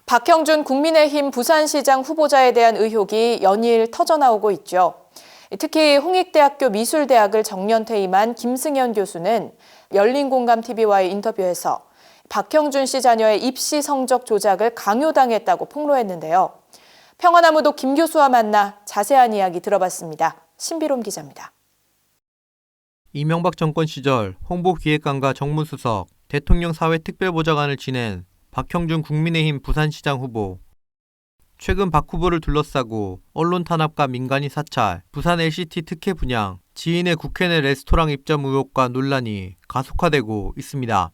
박형준 국민의힘 부산시장 후보자에 대한 의혹이 연일 터져나오고 있죠. 특히 홍익대학교 미술대학을 정년 퇴임한 김승현 교수는 열린공감TV와의 인터뷰에서 박형준 씨 자녀의 입시 성적 조작을 강요당했다고 폭로했는데요. 평화나무도 김 교수와 만나 자세한 이야기 들어봤습니다. 신비롬 기자입니다. 이명박 정권 시절 홍보기획관과 정무수석, 대통령 사회특별보좌관을 지낸 박형준 국민의힘 부산시장 후보. 최근 박 후보를 둘러싸고 언론 탄압과 민간인 사찰, 부산 LCT 특혜 분양, 지인의 국회 내 레스토랑 입점 의혹과 논란이 가속화되고 있습니다.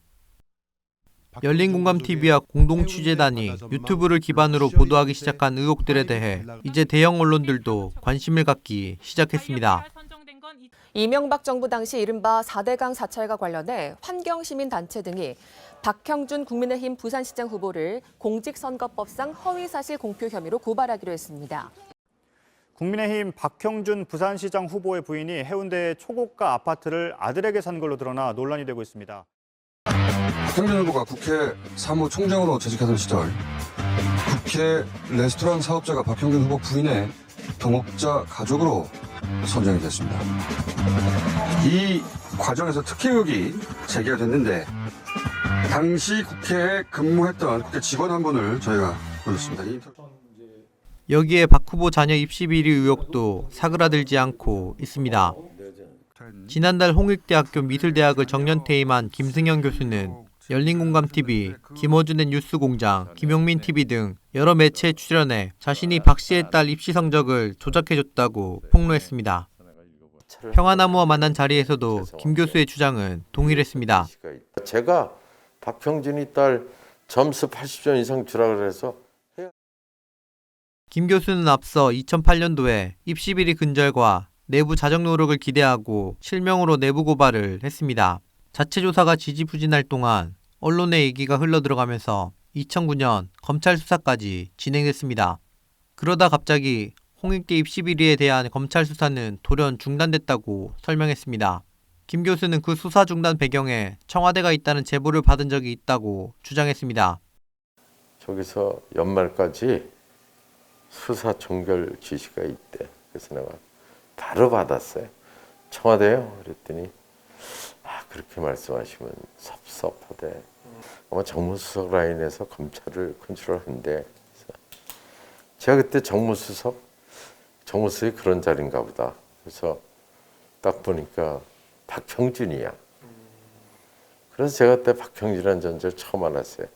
열린공감TV와 공동취재단이 유튜브를 기반으로 보도하기 시작한 의혹들에 대해 이제 대형 언론들도 관심을 갖기 시작했습니다. 이명박 정부 당시 이른바 4대강 사찰과 관련해 환경시민단체 등이 박형준 국민의힘 부산시장 후보를 공직선거법상 허위사실 공표 혐의로 고발하기로 했습니다. 국민의힘 박형준 부산시장 후보의 부인이 해운대의 초고가 아파트를 아들에게 산 걸로 드러나 논란이 되고 있습니다. 박형준 후보가 국회 사무총장으로 재직하던 시절 국회 레스토랑 사업자가 박형준 후보 부인의 동업자 가족으로 선정이 됐습니다. 이 과정에서 특혜 의혹이 제기가 됐는데 당시 국회에 근무했던 국회 직원 한 분을 저희가 불렀습니다. 여기에 박 후보 자녀 입시 비리 의혹도 사그라들지 않고 있습니다. 지난달 홍익대학교 미술대학을 정년 퇴임한 김승현 교수는 열린공감TV, 김어준의 뉴스공장, 김용민TV 등 여러 매체에 출연해 자신이 박 씨의 딸 입시 성적을 조작해줬다고 폭로했습니다. 평화나무와 만난 자리에서도 김 교수의 주장은 동일했습니다. 제가 박형준이 딸 점수 80점 이상 주라 그래서 김 교수는 앞서 2008년도에 입시 비리 근절과 내부 자정 노력을 기대하고 실명으로 내부 고발을 했습니다. 자체 조사가 지지부진할 동안 언론의 얘기가 흘러들어가면서 2009년 검찰 수사까지 진행됐습니다. 그러다 갑자기 홍익대 입시 비리에 대한 검찰 수사는 돌연 중단됐다고 설명했습니다. 김 교수는 그 수사 중단 배경에 청와대가 있다는 제보를 받은 적이 있다고 주장했습니다. 저기서 연말까지 수사 종결 지시가 있대. 그래서 내가 바로 받았어요. 청와대요? 그랬더니 그렇게 말씀하시면 섭섭하대. 아마 정무수석 라인에서 검찰을 컨트롤한대. 제가 그때 정무수석이 그런 자리인가 보다. 그래서 딱 보니까 박형준이야. 그래서 제가 그때 박형준이라는 존재를 처음 알았어요.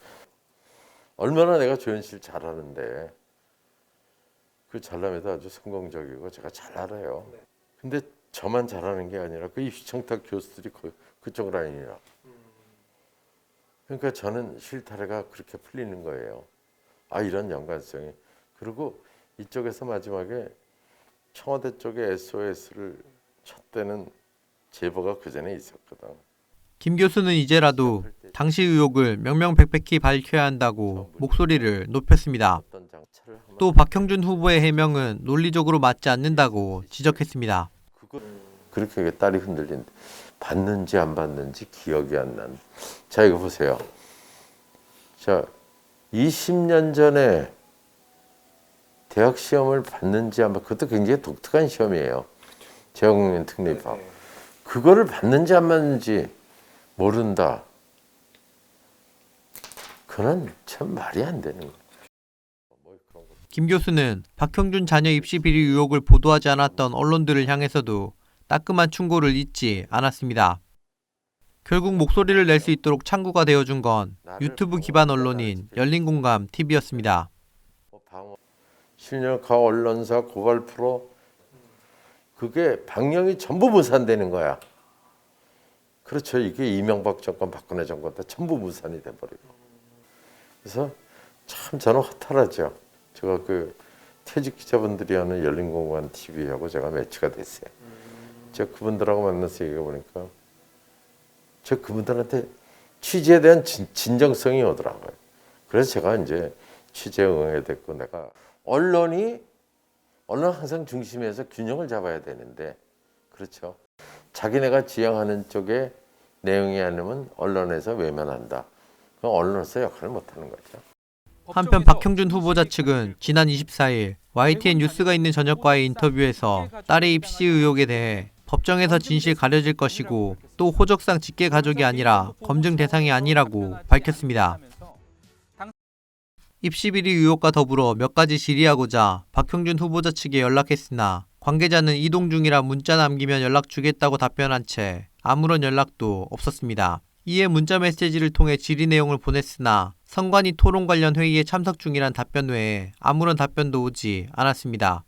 얼마나 내가 조연실 잘하는데 그 잘남에도 아주 성공적이고 제가 잘 알아요. 근데 저만 잘하는 게 아니라 그 입시청탁 교수들이 그쪽 라인이라. 그러니까 저는 실타래가 그렇게 풀리는 거예요. 이런 연관성이. 그리고 이쪽에서 마지막에 청와대 쪽에 SOS를 쳤다는 제보가 그 전에 있었거든. 김 교수는 이제라도 당시 의혹을 명명백백히 밝혀야 한다고 목소리를 높였습니다. 또 박형준 후보의 해명은 논리적으로 맞지 않는다고 지적했습니다. 그렇게 딸이 흔들린다. 받는지 안 받는지 기억이 안 난. 자, 이거 보세요. 자, 20년 전에 대학 시험을 받는지 안 받는지, 그것도 굉장히 독특한 시험이에요. 재학국민 특례입학. 그거를 받는지 안 받는지 모른다. 그건 참 말이 안 되는 거예요. 김 교수는 박형준 자녀 입시 비리 의혹을 보도하지 않았던 언론들을 향해서도 따끔한 충고를 잊지 않았습니다. 결국 목소리를 낼 수 있도록 창구가 되어준 건 유튜브 기반 언론인 열린공감TV였습니다. 실력파 언론사 고발 프로 그게 방영이 전부 무산되는 거야. 그렇죠. 이게 이명박 정권, 박근혜 정권 때 전부 무산이 돼버리고. 그래서 참 저는 허탈하죠. 제가 그 퇴직 기자분들이 하는 열린공감TV하고 제가 매치가 됐어요. 제가 그분들하고 만나서 얘기해 보니까 제가 그분들한테 취재에 대한 진정성이 오더라고요. 그래서 제가 이제 취재에 응하게 됐고, 내가 언론은 항상 중심에서 균형을 잡아야 되는데, 그렇죠. 자기네가 지향하는 쪽의 내용이 아니면 언론에서 외면한다. 그럼 언론에서 역할을 못하는 거죠. 한편 박형준 후보자 측은 지난 24일 YTN 뉴스가 있는 저녁과의 인터뷰에서 딸의 입시 의혹에 대해 법정에서 진실 가려질 것이고 또 호적상 직계 가족이 아니라 검증 대상이 아니라고 밝혔습니다. 입시 비리 의혹과 더불어 몇 가지 질의하고자 박형준 후보자 측에 연락했으나 관계자는 이동 중이라 문자 남기면 연락 주겠다고 답변한 채 아무런 연락도 없었습니다. 이에 문자 메시지를 통해 질의 내용을 보냈으나 선관위 토론 관련 회의에 참석 중이란 답변 외에 아무런 답변도 오지 않았습니다.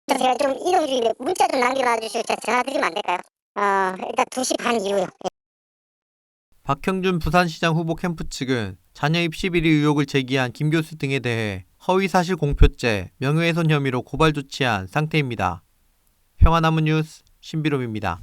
제가 좀 이동 중인데 문자 좀 남겨놔 주시고 제가 전화 드리면 안 될까요? 일단 2시 반 이후요. 박형준 부산시장 후보 캠프 측은 자녀 입시 비리 의혹을 제기한 김 교수 등에 대해 허위사실 공표죄, 명예훼손 혐의로 고발 조치한 상태입니다. 평화나무 뉴스 신비롬입니다.